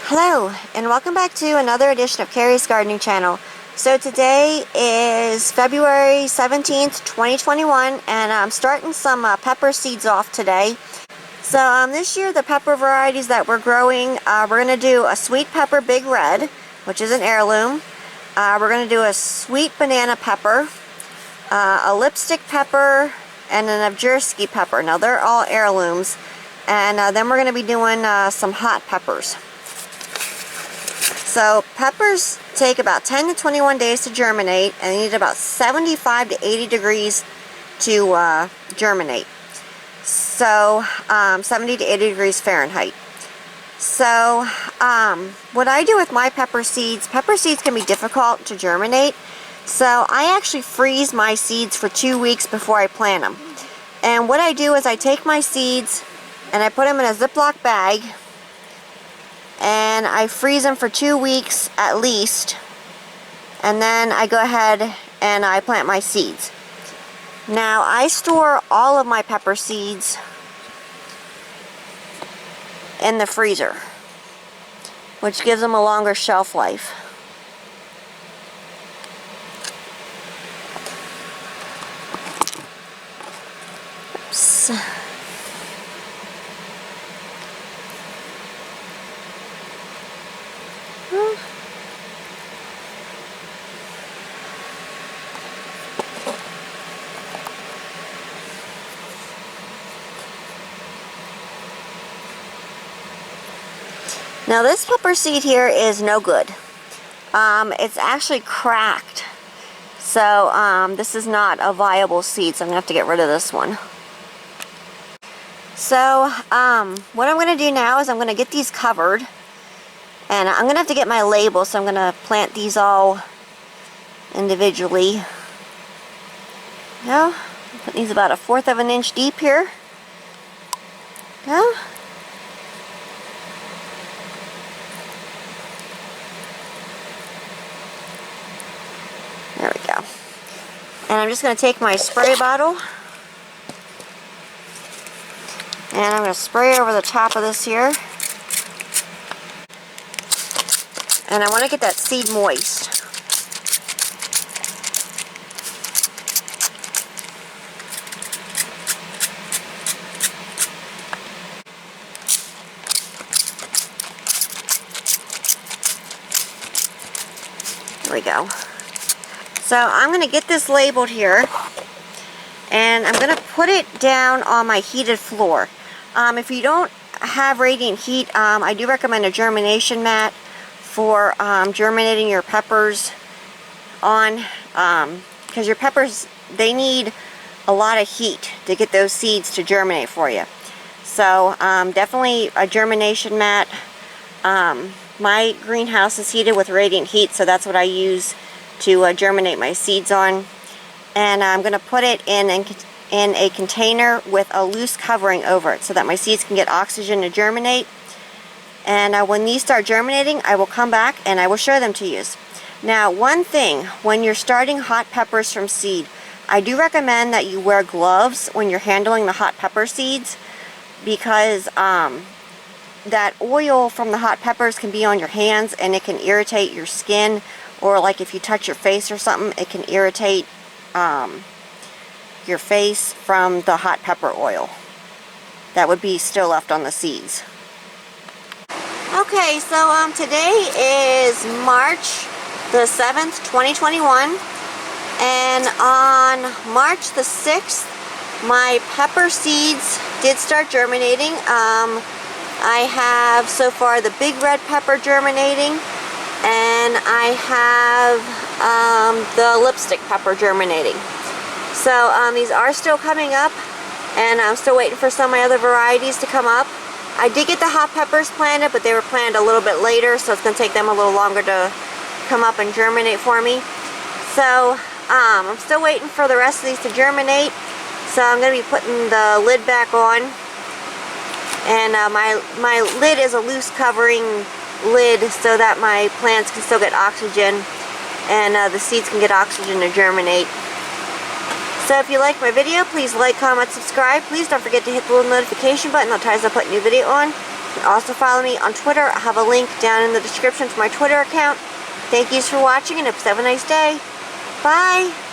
Hello, and welcome back to another edition of Carrie's Gardening Channel. So today is February 17th, 2021, and I'm starting some pepper seeds off today. So this year the pepper varieties that we're growing, we're going to do a sweet pepper big red, which is an heirloom. We're going to do a sweet banana pepper, a lipstick pepper, and an Objersky pepper. Now they're all heirlooms. And then we're going to be doing some hot peppers. So peppers take about 10 to 21 days to germinate, and they need about 75 to 80 degrees to germinate. So 70 to 80 degrees Fahrenheit. So what I do with my pepper seeds can be difficult to germinate. So I actually freeze my seeds for 2 weeks before I plant them. And what I do is I take my seeds and I put them in a Ziploc bag, and I freeze them for 2 weeks at least, and then I go ahead and I plant my seeds. Now I store all of my pepper seeds in the freezer, which gives them a longer shelf life. Oops. Now this pepper seed here is no good. It's actually cracked. So this is not a viable seed, so I'm going to have to get rid of this one. So what I'm going to do now is I'm going to get these covered. And I'm going to have to get my label, so I'm going to plant these all individually. Now, put these about 1/4 of an inch deep here. Now, there we go. And I'm just going to take my spray bottle, and I'm going to spray over the top of this here. And I want to get that seed moist. There we go. So I'm going to get this labeled here, and I'm going to put it down on my heated floor. If you don't have radiant heat, I do recommend a germination mat for germinating your peppers on, because your peppers, they need a lot of heat to get those seeds to germinate for you. So definitely a germination mat. My greenhouse is heated with radiant heat, so that's what I use to germinate my seeds on. And I'm going to put it in a container with a loose covering over it so that my seeds can get oxygen to germinate. And when these start germinating, I will come back and I will show them to you. Now, one thing, when you're starting hot peppers from seed, I do recommend that you wear gloves when you're handling the hot pepper seeds, because that oil from the hot peppers can be on your hands and it can irritate your skin, or like if you touch your face or something, it can irritate your face from the hot pepper oil that would be still left on the seeds. Okay, so today is March the 7th, 2021, and on March the 6th, my pepper seeds did start germinating. I have so far the big red pepper germinating, and I have the lipstick pepper germinating. So these are still coming up, and I'm still waiting for some of my other varieties to come up. I did get the hot peppers planted, but they were planted a little bit later, so it's going to take them a little longer to come up and germinate for me. So I'm still waiting for the rest of these to germinate. So I'm going to be putting the lid back on. And my lid is a loose covering lid so that my plants can still get oxygen, and the seeds can get oxygen to germinate. So if you like my video, please like, comment, subscribe. Please don't forget to hit the little notification button. That'll tell you as I put a new video on. can also follow me on Twitter. I have a link down in the description to my Twitter account. Thank you for watching, and have a nice day. Bye.